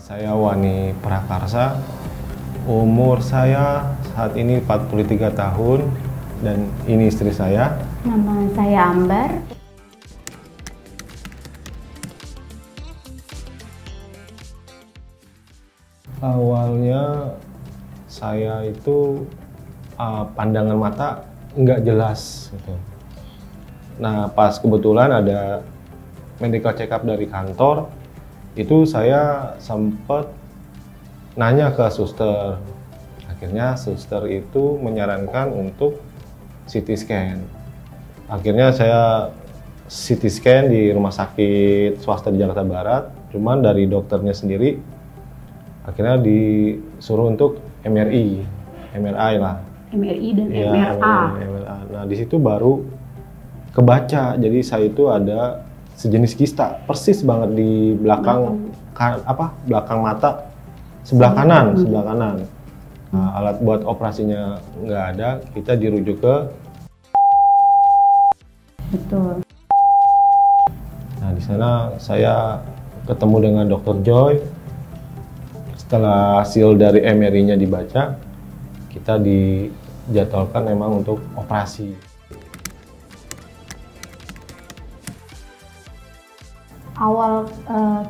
Saya Wani Prakarsa, umur saya saat ini 43 tahun dan ini istri saya. Nama saya Ambar. Awalnya saya itu pandangan mata nggak jelas gitu. Nah pas kebetulan ada medical check up dari kantor, itu saya sempat nanya ke suster. Akhirnya suster itu menyarankan untuk CT scan. Akhirnya saya CT scan di rumah sakit swasta di Jakarta Barat. Cuman dari dokternya sendiri akhirnya disuruh untuk MRI lah. MRI dan Ya, MRA. MRA. Nah di situ baru kebaca. Jadi saya itu ada sejenis kista, persis banget di belakang belakang mata sebelah kanan. Nah, alat buat operasinya nggak ada, kita dirujuk ke. Betul. Nah di sana saya ketemu dengan Dr. Joy. Setelah hasil dari MRI-nya dibaca, kita dijadwalkan memang untuk operasi. Awal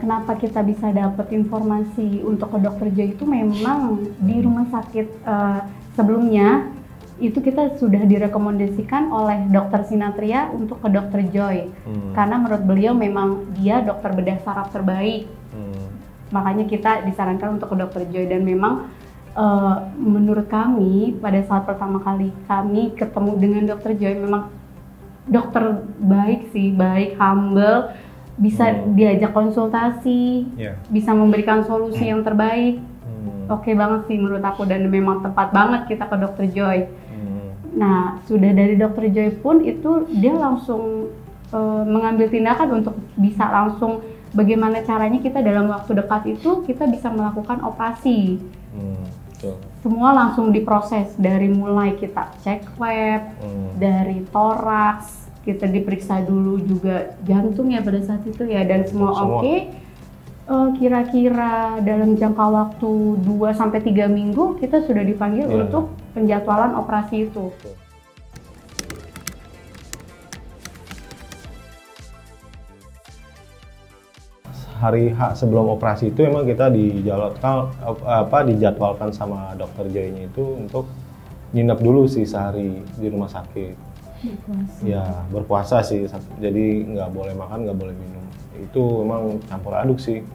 kenapa kita bisa dapat informasi untuk ke Dokter Joy itu memang di rumah sakit sebelumnya itu kita sudah direkomendasikan oleh Dokter Sinatria untuk ke Dokter Joy karena menurut beliau memang dia dokter bedah saraf terbaik. Makanya kita disarankan untuk ke Dokter Joy dan memang menurut kami pada saat pertama kali kami ketemu dengan Dokter Joy memang dokter baik sih, baik, humble, bisa diajak konsultasi, bisa memberikan solusi yang terbaik. Oke banget sih menurut aku dan memang tepat banget kita ke Dokter Joy. Nah sudah dari Dokter Joy pun itu dia langsung mengambil tindakan untuk bisa langsung bagaimana caranya kita dalam waktu dekat itu kita bisa melakukan operasi. Semua langsung diproses dari mulai kita cek lab, dari toraks, kita diperiksa dulu juga jantung ya pada saat itu ya dan semua oke. Kira-kira dalam jangka waktu 2-3 minggu kita sudah dipanggil untuk penjadwalan operasi itu. Hari H sebelum operasi itu memang kita dijadwalkan sama Dokter Joy-nya itu untuk nginep dulu sih sehari di rumah sakit. Berpuasa. Ya berpuasa sih, jadi nggak boleh makan, nggak boleh minum. Itu memang campur aduk sih.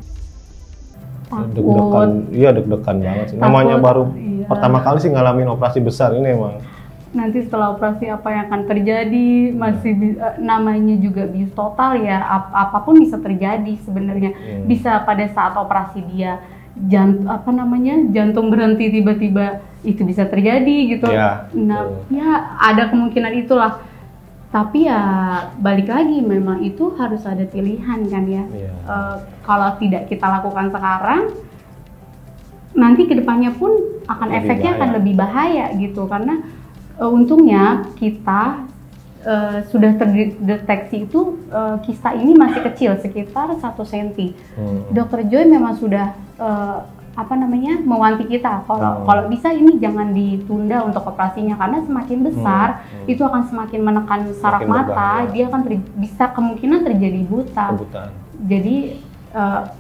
Deg-degan, iya deg-degan banget sih. Namanya baru pertama kali sih ngalamin operasi besar ini emang. Nanti setelah operasi apa yang akan terjadi masih namanya juga bius total ya, apapun bisa terjadi sebenarnya. Bisa pada saat operasi dia jantung berhenti tiba-tiba, itu bisa terjadi gitu. Ya ada kemungkinan itulah. Tapi ya balik lagi memang itu harus ada pilihan kan ya. Kalau tidak kita lakukan sekarang, nanti kedepannya pun efeknya akan lebih bahaya gitu karena untungnya kita sudah terdeteksi itu kista ini masih kecil sekitar 1 cm. Dokter Joy memang sudah mewanti kita kalau bisa ini jangan ditunda untuk operasinya karena semakin besar itu akan semakin menekan saraf mata, dia akan bisa kemungkinan terjadi buta. Jadi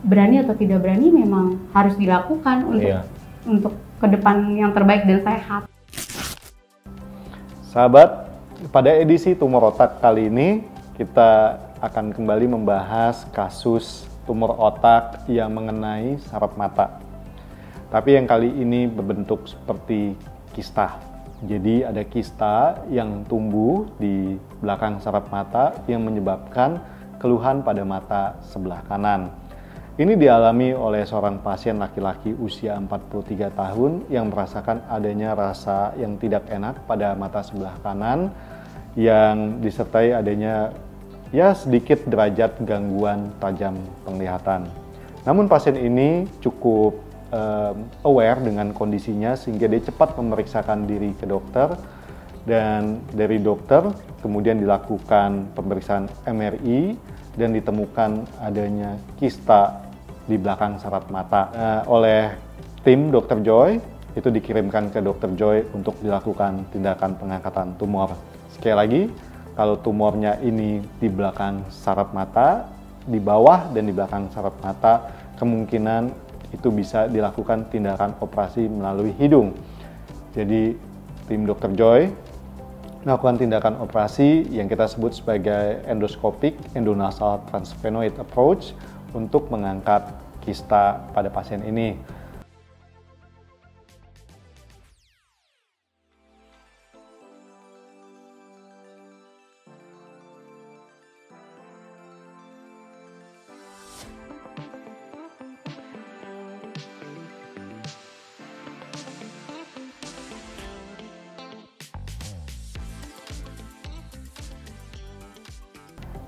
berani atau tidak berani memang harus dilakukan untuk ke depan yang terbaik dan sehat. Sahabat, pada edisi Tumor Otak kali ini kita akan kembali membahas kasus tumor otak yang mengenai saraf mata. Tapi yang kali ini berbentuk seperti kista. Jadi ada kista yang tumbuh di belakang saraf mata yang menyebabkan keluhan pada mata sebelah kanan. Ini dialami oleh seorang pasien laki-laki usia 43 tahun yang merasakan adanya rasa yang tidak enak pada mata sebelah kanan yang disertai adanya sedikit derajat gangguan tajam penglihatan. Namun pasien ini cukup aware dengan kondisinya sehingga dia cepat memeriksakan diri ke dokter dan dari dokter kemudian dilakukan pemeriksaan MRI dan ditemukan adanya kista di belakang saraf mata. Oleh tim Dr. Joy, itu dikirimkan ke Dr. Joy untuk dilakukan tindakan pengangkatan tumor. Sekali lagi, kalau tumornya ini di belakang saraf mata, di bawah dan di belakang saraf mata, kemungkinan itu bisa dilakukan tindakan operasi melalui hidung. Jadi tim Dr. Joy melakukan tindakan operasi yang kita sebut sebagai endoscopic endonasal transsphenoid approach untuk mengangkat kista pada pasien ini.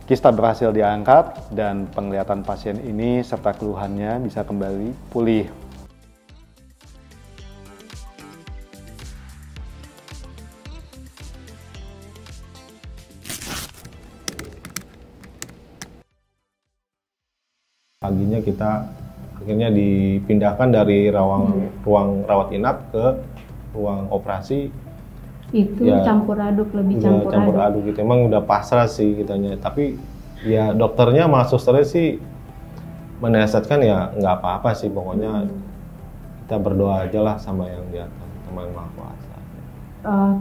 Kista berhasil diangkat dan penglihatan pasien ini serta keluhannya bisa kembali pulih. Paginya kita akhirnya dipindahkan dari ruang rawat inap ke ruang operasi. Itu Ya, campur aduk, lebih udah campur aduk. aduk gitu. Emang udah pasrah sih kitanya. Tapi ya dokternya sama susternya sih menasihatkan ya nggak apa-apa sih. Pokoknya kita berdoa aja lah sama yang di atas, sama yang Maha Kuasa.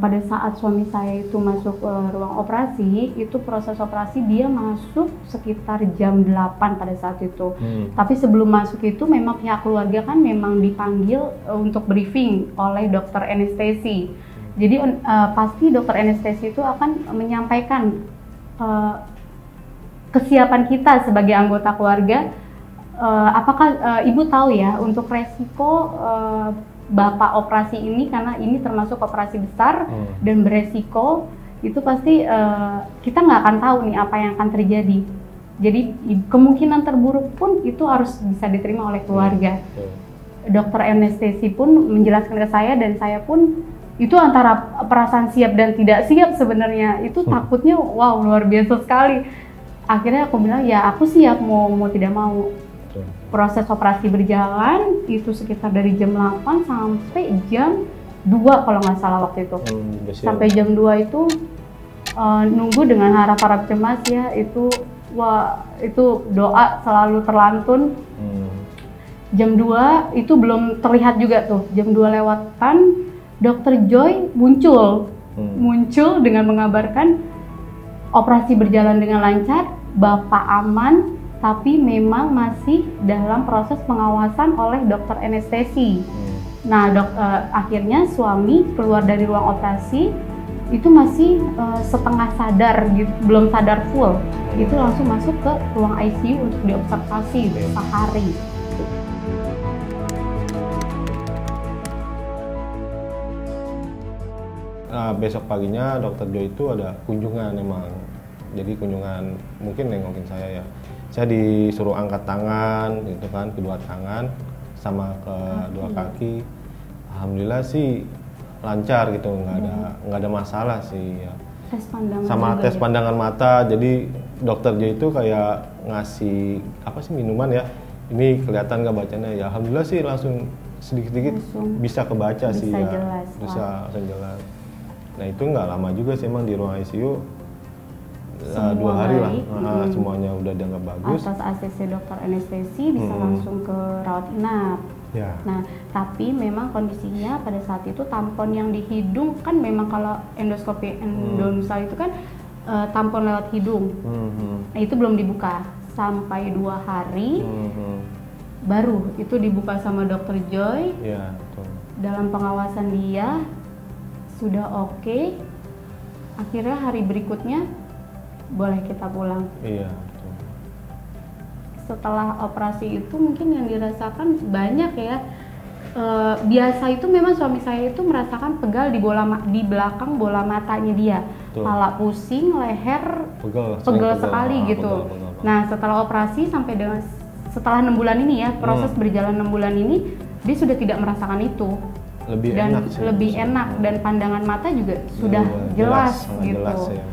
Pada saat suami saya itu masuk ke ruang operasi, itu proses operasi dia masuk sekitar jam 8 pada saat itu. Tapi sebelum masuk itu memang pihak keluarga kan memang dipanggil untuk briefing oleh dokter anestesi. Jadi pasti dokter anestesi itu akan menyampaikan kesiapan kita sebagai anggota keluarga. Apakah ibu tahu ya untuk resiko bapak operasi ini, karena ini termasuk operasi besar dan beresiko, itu pasti kita nggak akan tahu nih apa yang akan terjadi. Jadi kemungkinan terburuk pun itu harus bisa diterima oleh keluarga. Dokter anestesi pun menjelaskan ke saya dan saya pun itu antara perasaan siap dan tidak siap sebenarnya. Itu takutnya wow luar biasa sekali. Akhirnya aku bilang ya aku siap mau tidak mau. Proses operasi berjalan itu sekitar dari jam 8 sampai jam 2 kalau nggak salah waktu itu. Sampai jam 2 itu nunggu dengan harap-harap cemas ya, itu wah itu doa selalu terlantun. Jam 2 itu belum terlihat juga tuh, jam 2 lewatan Dr. Joy muncul dengan mengabarkan operasi berjalan dengan lancar, Bapak aman, tapi memang masih dalam proses pengawasan oleh dokter anestesi. Nah, akhirnya suami keluar dari ruang operasi itu masih setengah sadar, gitu, belum sadar full. Itu langsung masuk ke ruang ICU untuk diobservasi sehari. Besok paginya dokter Joy itu ada kunjungan emang. Jadi kunjungan mungkin nengokin saya ya. Saya disuruh angkat tangan gitu kan, kedua tangan sama kedua kaki. Alhamdulillah sih lancar gitu, nggak ada masalah sih ya. Tes pandangan sama juga tes ya? pandangan mata. Jadi dokter Joy itu kayak ngasih apa sih minuman ya. Ini kelihatan nggak bacanya ya. Alhamdulillah sih langsung sedikit-sedikit bisa kebaca sih ya. Jelas, bisa jelas. Nah itu nggak lama juga sih emang di ruang ICU. 2 hari lah, semuanya udah dianggap bagus. Atas ACC dokter anestesi bisa langsung ke rawat inap. Ya. Nah, tapi memang kondisinya pada saat itu tampon yang di hidung kan memang kalau endoskopi endonasal itu kan tampon lewat hidung. Nah, itu belum dibuka sampai 2 hari. Baru itu dibuka sama dokter Joy. Ya, betul. Dalam pengawasan dia sudah oke. Akhirnya hari berikutnya boleh kita pulang. Iya, betul. Setelah operasi itu mungkin yang dirasakan banyak ya. Biasa itu memang suami saya itu merasakan pegal di belakang bola matanya dia. Kepala pusing, leher pegel sekali gitu. Pegel. Nah, setelah operasi setelah 6 bulan ini ya, proses berjalan 6 bulan ini dia sudah tidak merasakan itu. Lebih enak dan pandangan mata juga sudah jelas gitu. Jelas, ya.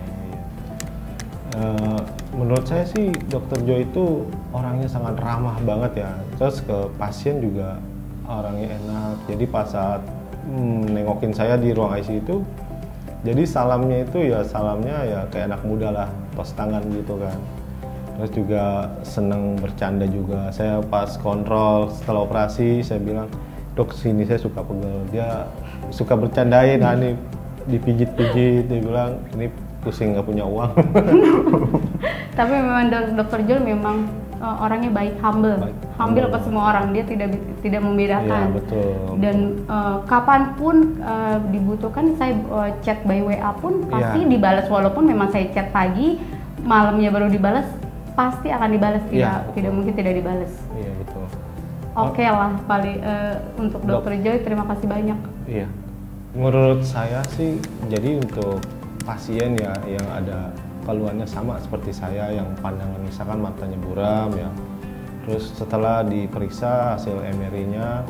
Menurut saya sih Dokter Joy itu orangnya sangat ramah banget ya. Terus ke pasien juga orangnya enak. Jadi pas saat nengokin saya di ruang ICU itu, jadi salamnya itu ya salamnya ya kayak anak muda lah, tos tangan gitu kan. Terus juga seneng bercanda juga. Saya pas kontrol setelah operasi saya bilang, "Dok, sini saya suka pegel." Dia suka bercandain, nih dipijit-pijit, dia bilang ini pusing nggak punya uang. Tapi memang Dokter Joy memang orangnya baik, humble ke semua orang. Dia tidak membedakan. Iya, betul. Dan kapanpun dibutuhkan, saya chat by WA pun pasti dibalas, walaupun memang saya chat pagi, malamnya baru dibalas, pasti akan dibalas. Tidak mungkin tidak dibalas. Iya, betul. Oke lah, paling untuk Dokter Joy terima kasih banyak. Iya. Menurut saya sih, jadi untuk pasien ya yang ada keluhannya sama seperti saya, yang pandangan misalkan matanya buram ya, terus setelah diperiksa hasil MRI-nya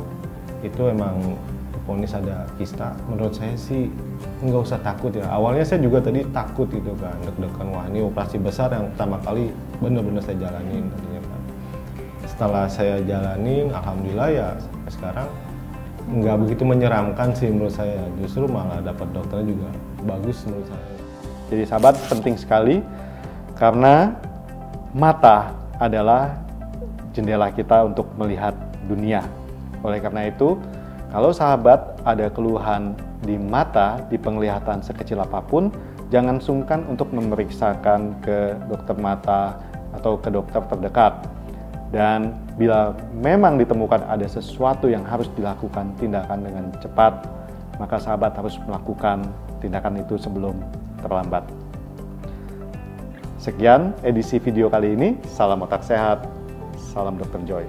itu emang divonis ada kista. Menurut saya sih nggak usah takut ya. Awalnya saya juga tadi takut gitu kan, deg-degan, wah ini operasi besar yang pertama kali bener-bener saya jalanin tadinya kan. Setelah saya jalanin, alhamdulillah ya sampai sekarang nggak begitu menyeramkan sih menurut saya. Justru malah dapat dokternya juga bagus menurut saya. Jadi sahabat, penting sekali karena mata adalah jendela kita untuk melihat dunia. Oleh karena itu, kalau sahabat ada keluhan di mata, di penglihatan sekecil apapun, jangan sungkan untuk memeriksakan ke dokter mata atau ke dokter terdekat. Dan bila memang ditemukan ada sesuatu yang harus dilakukan tindakan dengan cepat, maka sahabat harus melakukan tindakan itu sebelum terlambat. Sekian edisi video kali ini. Salam otak sehat. Salam Dokter Joy.